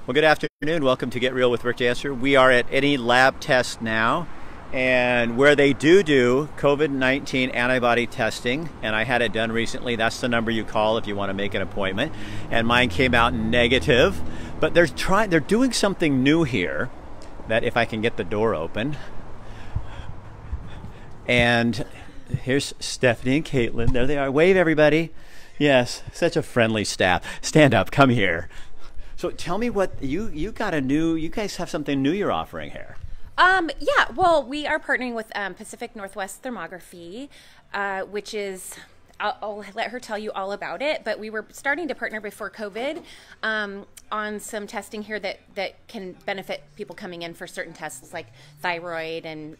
Well, good afternoon. Welcome to Get Real with Rick Dancer. We are at any Lab Test Now, and where they do COVID-19 antibody testing, and I had it done recently. That's the number you call if you want to make an appointment, and mine came out negative. But they're doing something new here. That if I can get the door open, and here's Stephanie and Caitlin. There they are. Wave, everybody. Yes, such a friendly staff. Stand up. Come here. So tell me what you got you guys have something new you're offering here. Yeah, well, we are partnering with Pacific Northwest Thermography, which is, I'll let her tell you all about it, but we were starting to partner before COVID on some testing here that can benefit people coming in for certain tests like thyroid and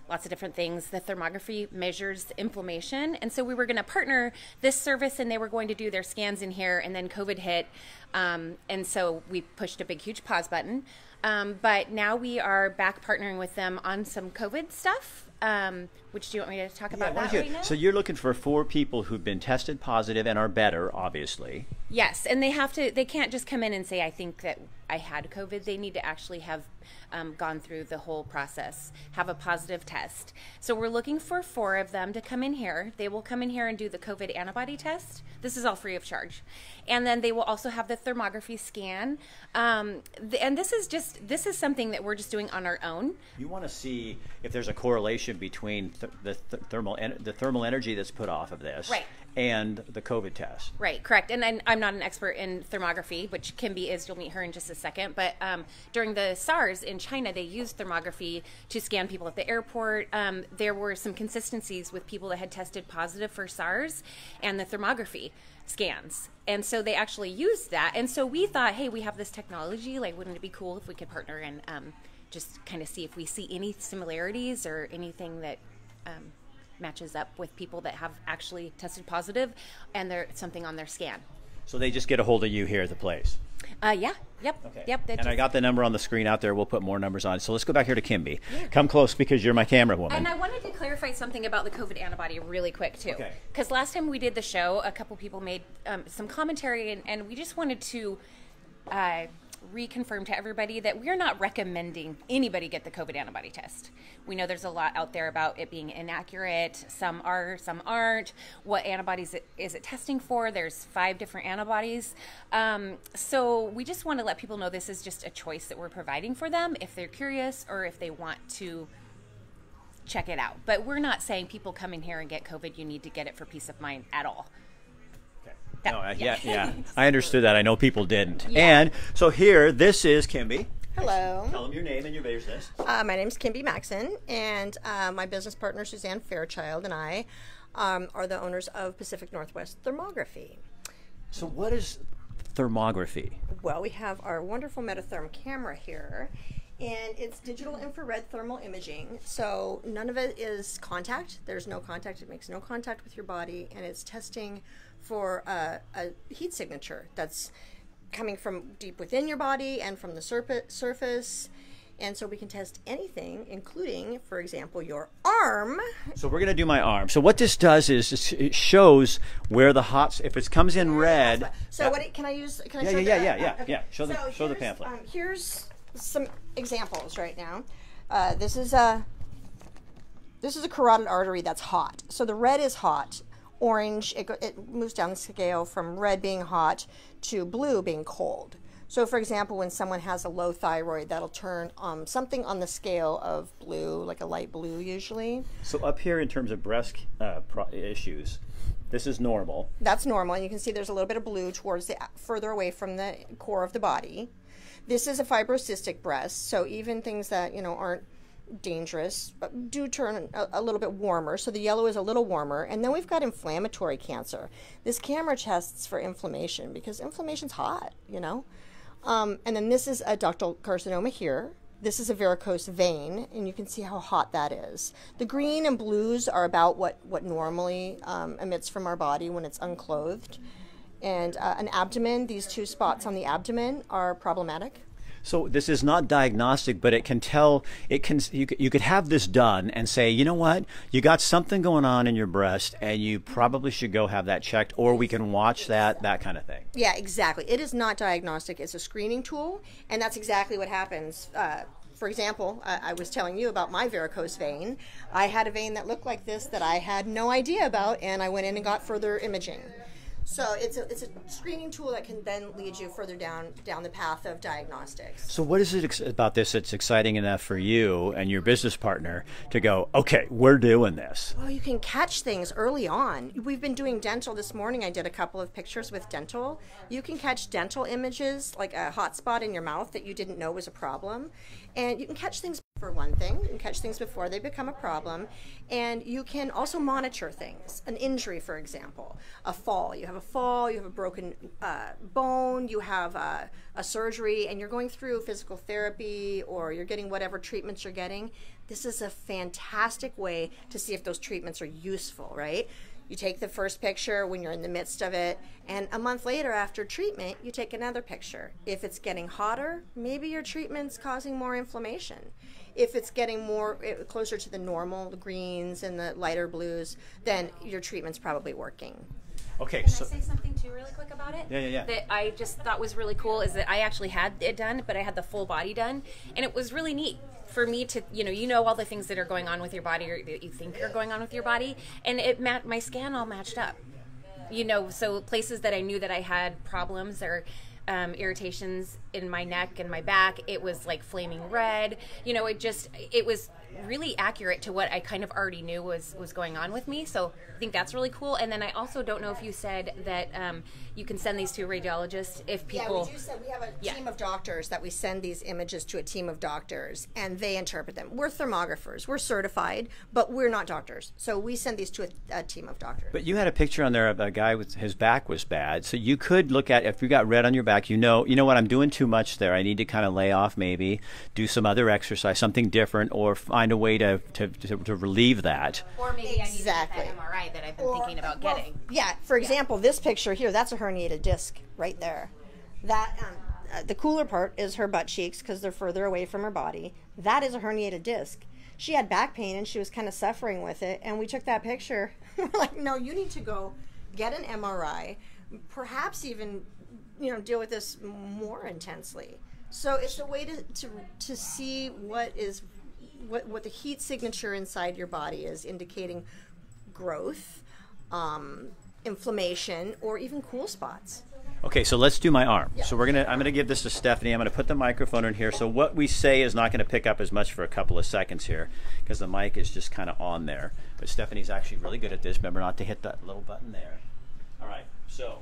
lots of different things. The thermography measures inflammation, and so we were going to partner this service, and they were going to do their scans in here, and then COVID hit, and so we pushed a big, huge pause button. But now we are back partnering with them on some COVID stuff. Which do you want me to talk about that right now? So you're looking for 4 people who've been tested positive and are better, obviously. Yes, and they can't just come in and say, I think that I had COVID. They need to actually have gone through the whole process, have a positive test. So we're looking for 4 of them to come in here. They will come in here and do the COVID antibody test. This is all free of charge. And then they will also have the thermography scan. And this is something that we're just doing on our own. You want to see if there's a correlation between the thermal energy that's put off of this, right, and the COVID test. Right, correct. And I'm not an expert in thermography, which Kimby is. You'll meet her in just a second. But during the SARS in China, they used thermography to scan people at the airport. There were some consistencies with people that had tested positive for SARS and the thermography scans. And so they actually used that. And so we thought, hey, we have this technology. Like, wouldn't it be cool if we could partner and just kind of see if we see any similarities or anything that matches up with people that have actually tested positive and there's something on their scan. So they just get a hold of you here at the place? Yeah. Yep. Okay. Yep. And I got the number on the screen out there. We'll put more numbers on. So let's go back here to Kimby. Yeah. Come close because you're my camera woman. And I wanted to clarify something about the COVID antibody really quick, too. Okay. Because last time we did the show, a couple people made some commentary, and we just wanted to reconfirm to everybody that we're not recommending anybody get the COVID antibody test. We know there's a lot out there about it being inaccurate. Some are, some aren't. What antibodies is it testing for? There's 5 different antibodies. So we just want to let people know this is just a choice that we're providing for them if they're curious or if they want to check it out. But we're not saying people come in here and get COVID, you need to get it for peace of mind at all. Yeah. I understood that. I know people didn't. Yeah. And so here, this is Kimby. Hello. Tell them your name and your business. My name is Kimby Maxon, and my business partner Suzanne Fairchild and I are the owners of Pacific Northwest Thermography. So what is thermography? Well, we have our wonderful Metatherm camera here, and it's digital infrared thermal imaging. So none of it is contact. There's no contact. It makes no contact with your body, and it's testing for a heat signature that's coming from deep within your body and from the surface. And so we can test anything, including, for example, your arm. So we're going to do my arm. So what this does is it shows where the hot, if it comes in red. So can I show Yeah. Show the pamphlet. Here's some examples right now. This is a carotid artery that's hot. So the red is hot. Orange, it moves down the scale from red being hot to blue being cold. So, for example, when someone has a low thyroid, that'll turn something on the scale of blue, like a light blue usually. So up here in terms of breast issues, this is normal. That's normal, and you can see there's a little bit of blue towards the further away from the core of the body. This is a fibrocystic breast, so even things that aren't dangerous do turn a little bit warmer, so the yellow is a little warmer. And then we've got inflammatory cancer. This camera tests for inflammation because inflammation's hot, and then this is a ductal carcinoma here. This is a varicose vein, and you can see how hot that is. The green and blues are about what normally emits from our body when it's unclothed. And an abdomen, these 2 spots on the abdomen are problematic. So this is not diagnostic, but it can tell, you could have this done and say, you know what, you got something going on in your breast and you probably should go have that checked, or we can watch that kind of thing. Yeah, exactly. It is not diagnostic. It's a screening tool, and that's exactly what happens. For example, I was telling you about my varicose vein. I had a vein that looked like this that I had no idea about, and I went in and got further imaging. So it's a screening tool that can then lead you further down the path of diagnostics. So what is it about this that's exciting enough for you and your business partner to go, okay, we're doing this? Well, you can catch things early on. We've been doing dental this morning. I did a couple of pictures with dental. You can catch dental images, like a hot spot in your mouth that you didn't know was a problem. And you can catch things, for one thing. You can catch things before they become a problem. And you can also monitor things. An injury, for example. A fall. You have a fall, you have a broken bone, you have a surgery, and you're going through physical therapy, or you're getting whatever treatments you're getting. This is a fantastic way to see if those treatments are useful, right? You take the first picture when you're in the midst of it, and a month later after treatment, you take another picture. If it's getting hotter, maybe your treatment's causing more inflammation. If it's getting more closer to the normal, the greens and the lighter blues, then your treatment's probably working. Okay, Can I say something too really quick about it? Yeah. That I just thought was really cool is that I actually had it done, but I had the full body done, and it was really neat for me to, you know all the things that are going on with your body, or that you think are going on with your body, and my scan all matched up. So places that I knew that I had problems or irritations in my neck and my back, it was like flaming red. It was really accurate to what I kind of already knew was going on with me. So I think that's really cool. And then I also don't know if you said that you can send these to a radiologist if people... Yeah, we do send, we have a team of doctors that we send these images to a team of doctors, and they interpret them. We're thermographers. We're certified, but we're not doctors. So we send these to a team of doctors. But you had a picture on there of a guy with his back was bad. So you could look at, if you got red on your back, you know what, I'm doing too much there. I need to kind of lay off, maybe do some other exercise, something different, or find a way to relieve that. Or maybe I need to get that MRI that I've been thinking about getting. Yeah, for example, this picture here, that's a herniated disc right there. That the cooler part is her butt cheeks because they're further away from her body. That is a herniated disc. She had back pain and she was kind of suffering with it, and we took that picture. We're like, no, you need to go get an MRI, perhaps even deal with this more intensely. So it's a way to see what the heat signature inside your body is indicating growth, inflammation, or even cool spots. Okay, so let's do my arm. Yeah. So I'm gonna give this to Stephanie. I'm gonna put the microphone in here. So what we say is not gonna pick up as much for a couple of seconds here because the mic is just kind of on there. But Stephanie's actually really good at this. Remember not to hit that little button there. All right, so.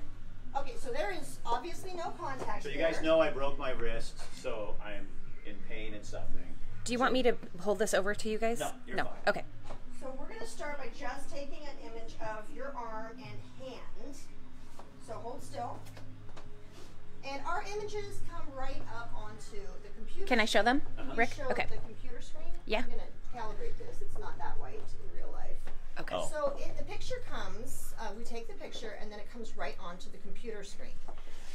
Okay, so there is obviously no contact. So you guys know I broke my wrist, so I'm in pain and suffering. Do you want me to hold this over to you guys? No, you're fine. Okay. So we're going to start by just taking an image of your arm and hand. So hold still. And our images come right up onto the computer. Can I show them, Rick? Show Okay. the computer screen. Yeah. I'm going to calibrate this. It's not that white in real life. Okay. Oh. So the picture comes, we take the picture, and then it comes right onto the computer screen.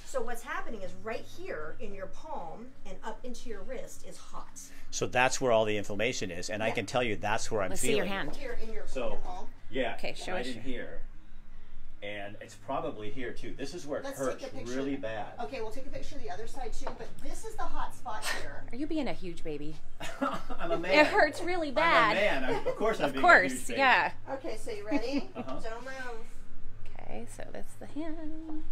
So what's happening is right here in your palm and up into your wrist is hot. So that's where all the inflammation is, and I can tell you that's where I'm Let's see feeling. your hand. Here in your palm. Yeah. Okay, show right us in here, and it's probably here too. This is where it Let's hurts take a picture. really bad. Okay, we'll take a picture of the other side too, but this is the hot spot here. Are you being a huge baby? I'm a man. It hurts really bad. I'm a man. Of course I'm Of being a course, huge baby. yeah. Okay, so you ready? Uh-huh. Don't move. Okay, so that's the hand.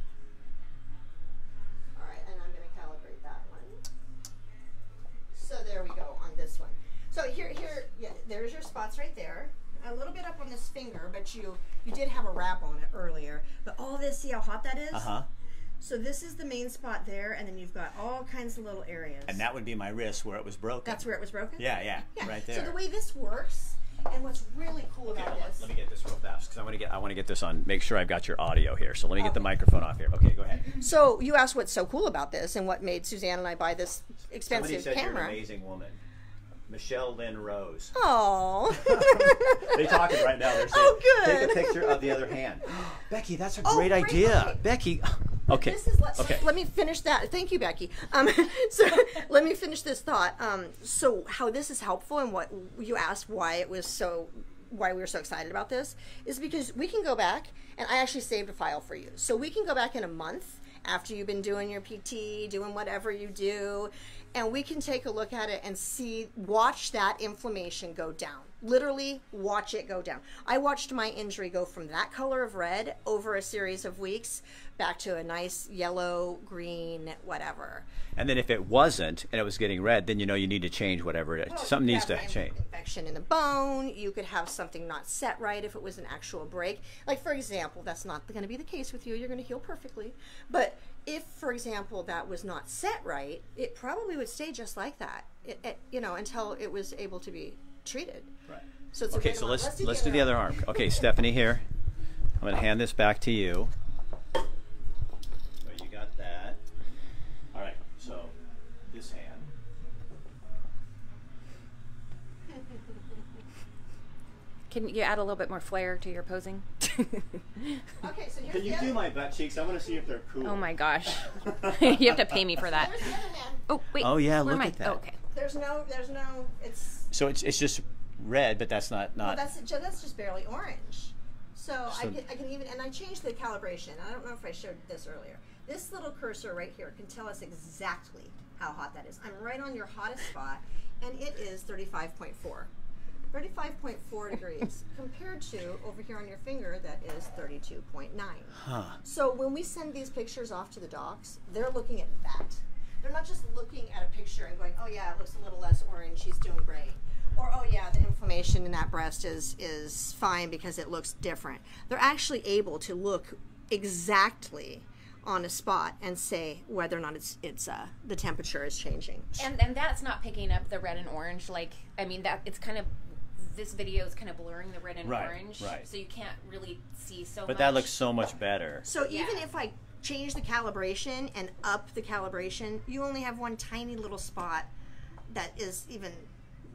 All right, and I'm going to calibrate that one. So there we go on this one. So here, yeah, there's your spots right there. A little bit up on this finger, but you did have a wrap on it earlier. But all this, see how hot that is? Uh-huh. So this is the main spot there, and then you've got all kinds of little areas. And that would be my wrist where it was broken. That's where it was broken? Yeah, right there. So the way this works, and what's really cool Okay, about hold on. this. Let me get this real fast because I want to get this on. Make sure I've got your audio here. So let me get the microphone off here. Okay, go ahead. So you asked what's so cool about this and what made Suzanne and I buy this expensive Somebody said camera. you're an amazing woman. Michelle Lynn Rose. Oh. They're talking right now. They're saying, Oh, good. take a picture of the other hand. Becky, that's a great idea. Okay. Becky, Okay. This is, Okay. let me finish that. Thank you, Becky. So let me finish this thought. So how this is helpful, and what you asked why we were so excited about this, is because we can go back, and I actually saved a file for you. So we can go back in a month after you've been doing your PT, doing whatever you do, and we can take a look at it and watch that inflammation go down. Literally watch it go down. I watched my injury go from that color of red over a series of weeks back to a nice yellow, green, whatever. And then if it wasn't and it was getting red, then you know you need to change whatever it is. Something needs to change. Infection in the bone. You could have something not set right if it was an actual break. Like, for example, that's not going to be the case with you. You're going to heal perfectly. But if, for example, that was not set right, it probably would stay just like that, until it was able to be treated. Right. So it's okay, so let's do the other arm. Okay, Stephanie, here. I'm going to hand this back to you. So you got that. All right, so this hand. Can you add a little bit more flair to your posing? Okay, so here's Can you do my butt cheeks? I want to see if they're cool. Oh my gosh. You have to pay me for that. Here's the other hand. Oh, wait. Oh, yeah, Where look am I? at that. Oh, okay. There's no, So it's just red, but that's not. well, that's just barely orange. So I can even, and I changed the calibration. I don't know if I showed this earlier. This little cursor right here can tell us exactly how hot that is. I'm right on your hottest spot, and it is 35.4. 35.4 degrees compared to over here on your finger that is 32.9. Huh. So when we send these pictures off to the docs, they're looking at that. They're not just looking at a picture and going, oh yeah, it looks a little less orange, she's doing great. Or, oh yeah, the inflammation in that breast is fine because it looks different. They're actually able to look exactly on a spot and say whether or not it's the temperature is changing. And that's not picking up the red and orange. That it's kind of, this video is kind of blurring the red and orange. Right. So you can't really see so much. But that looks so much better. So even if I change the calibration and up the calibration, you only have one tiny little spot that is even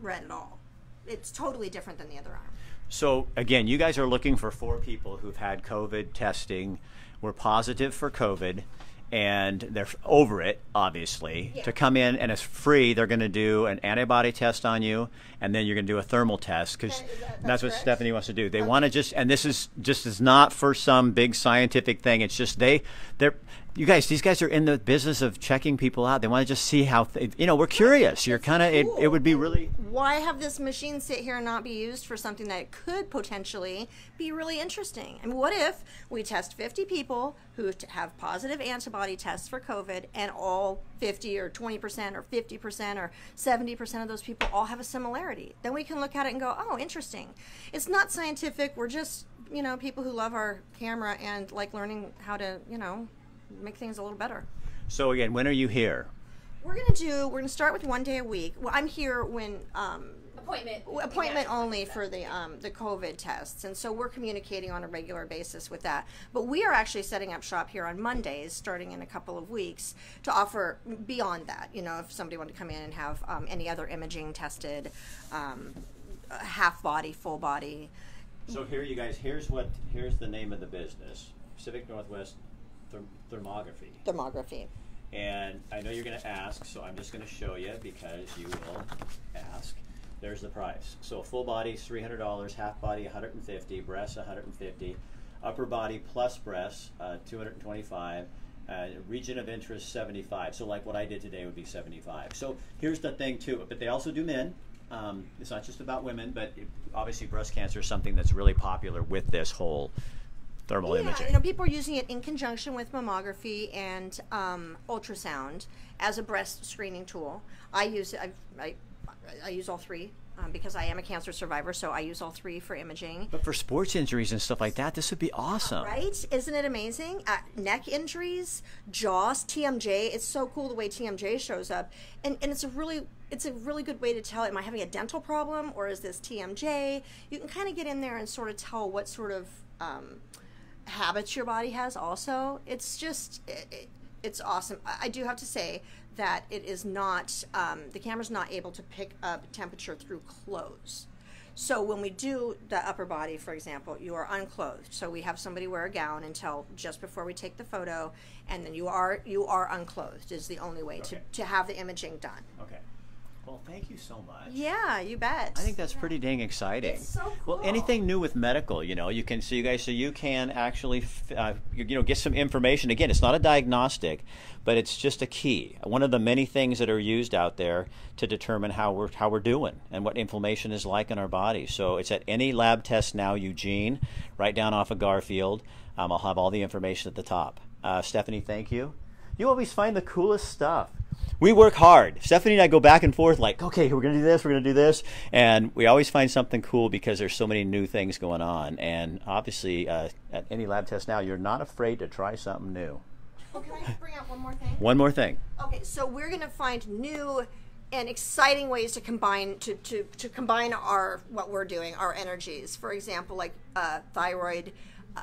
red at all. It's totally different than the other arm. So again, you guys are looking for 4 people who've had COVID testing, were positive for COVID, and they're over it, obviously, to come in, and it's free. They're going to do an antibody test on you, and then you're going to do a thermal test, because that's what Stephanie wants to do. They want to just, and this is not for some big scientific thing. It's just these guys are in the business of checking people out. They want to just see how, we're curious. You're kind of, it would be really. Why have this machine sit here and not be used for something that could potentially be really interesting? I mean, what if we test 50 people who have positive antibody tests for COVID, and all 50 or 20% or 50% or 70% of those people all have a similarity? Then we can look at it and go, oh, interesting. It's not scientific. We're just, people who love our camera and like learning how to, make things a little better. So again, when are you here? We're gonna start with 1 day a week. Well, I'm here when appointment only for the COVID tests, and so we're communicating on a regular basis with that. But we are actually setting up shop here on Mondays, starting in a couple of weeks, to offer beyond that. If somebody wanted to come in and have any other imaging tested, half body, full body. So here, you guys, here's the name of the business: Pacific Northwest Thermography. And I know you're going to ask, so I'm just going to show you because you will ask. There's the price. So full body is $300, half body $150, breasts $150, upper body plus breasts $225, region of interest $75. So like what I did today would be $75. So here's the thing too, but they also do men. It's not just about women, but obviously breast cancer is something that's really popular with this whole thermal imaging. People are using it in conjunction with mammography and ultrasound as a breast screening tool. I use it. I use all three because I am a cancer survivor, so I use all three for imaging. But for sports injuries and stuff like that, this would be awesome. Right? Isn't it amazing? Neck injuries, jaws, TMJ. It's so cool the way TMJ shows up, and it's a really good way to tell, am I having a dental problem or is this TMJ? You can kind of get in there and sort of tell what sort of habits your body has also. It's just, it's awesome. I do have to say that it is not, the camera's not able to pick up temperature through clothes. So when we do the upper body, for example, you are unclothed. So we have somebody wear a gown until just before we take the photo, and then you are unclothed is the only way to have the imaging done. Okay. Well, thank you so much. Yeah, you bet. I think that's pretty dang exciting. It's so cool. Well, anything new with medical, you know, you can, so you can actually, get some information. Again, it's not a diagnostic, but it's just a key. One of the many things that are used out there to determine how we're doing and what inflammation is like in our body. So it's at any Lab Test Now Eugene, right down off of Garfield. I'll have all the information at the top. Stephanie, thank you. You always find the coolest stuff. We work hard. Stephanie and I go back and forth like, okay, we're going to do this, we're going to do this. And we always find something cool because there's so many new things going on. And obviously, at any Lab Test Now, you're not afraid to try something new. Well, can I bring out one more thing? One more thing. Okay, so we're going to find new and exciting ways to combine combine what we're doing, our energies. For example, like thyroid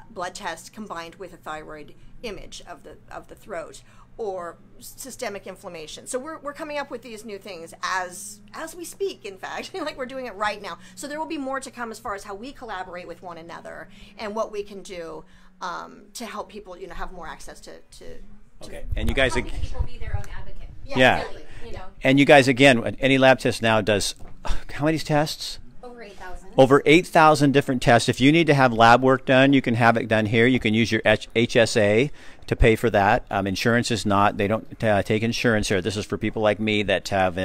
blood test combined with a thyroid image of the throat, or systemic inflammation. So we're coming up with these new things as we speak, in fact, like we're doing it right now. So there will be more to come as far as how we collaborate with one another and what we can do to help people, have more access to okay. And you guys, helping people be their own advocate. Yeah. Really, And you guys, again, any Lab Test Now does how many tests? Over 8,000. Over 8,000 different tests. If you need to have lab work done, you can have it done here. You can use your HSA to pay for that. Insurance is not, they don't take insurance here. This is for people like me that have,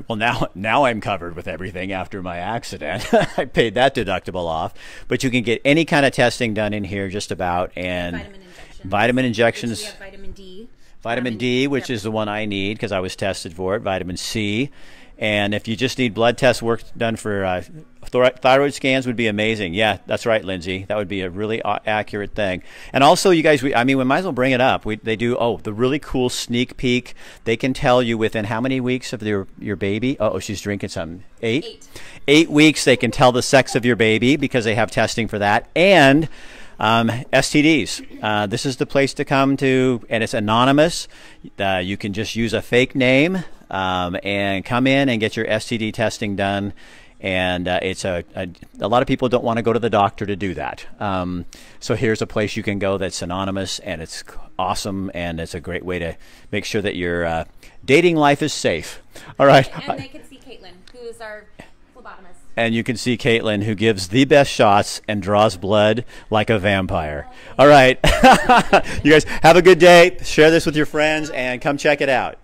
well, now I'm covered with everything after my accident. I paid that deductible off. But you can get any kind of testing done in here just about. And vitamin injections. We have vitamin D. Vitamin D, which is the one I need because I was tested for it. Vitamin C. And if you just need blood test work done for thyroid scans, would be amazing. Yeah, that's right, Lindsay. That would be a really accurate thing. And also, you guys, we might as well bring it up. They do, the really cool sneak peek. They can tell you within how many weeks of your baby. Oh, she's drinking something. 8? 8 weeks, they can tell the sex of your baby because they have testing for that. And STDs. This is the place to come to, and it's anonymous. You can just use a fake name and come in and get your STD testing done. And it's a lot of people don't want to go to the doctor to do that. So here's a place you can go that's anonymous, and it's awesome, and it's a great way to make sure that your dating life is safe. All right. And they can see Caitlin, who is our phlebotomist. And you can see Caitlin, who gives the best shots and draws blood like a vampire. All right. You guys have a good day. Share this with your friends and come check it out.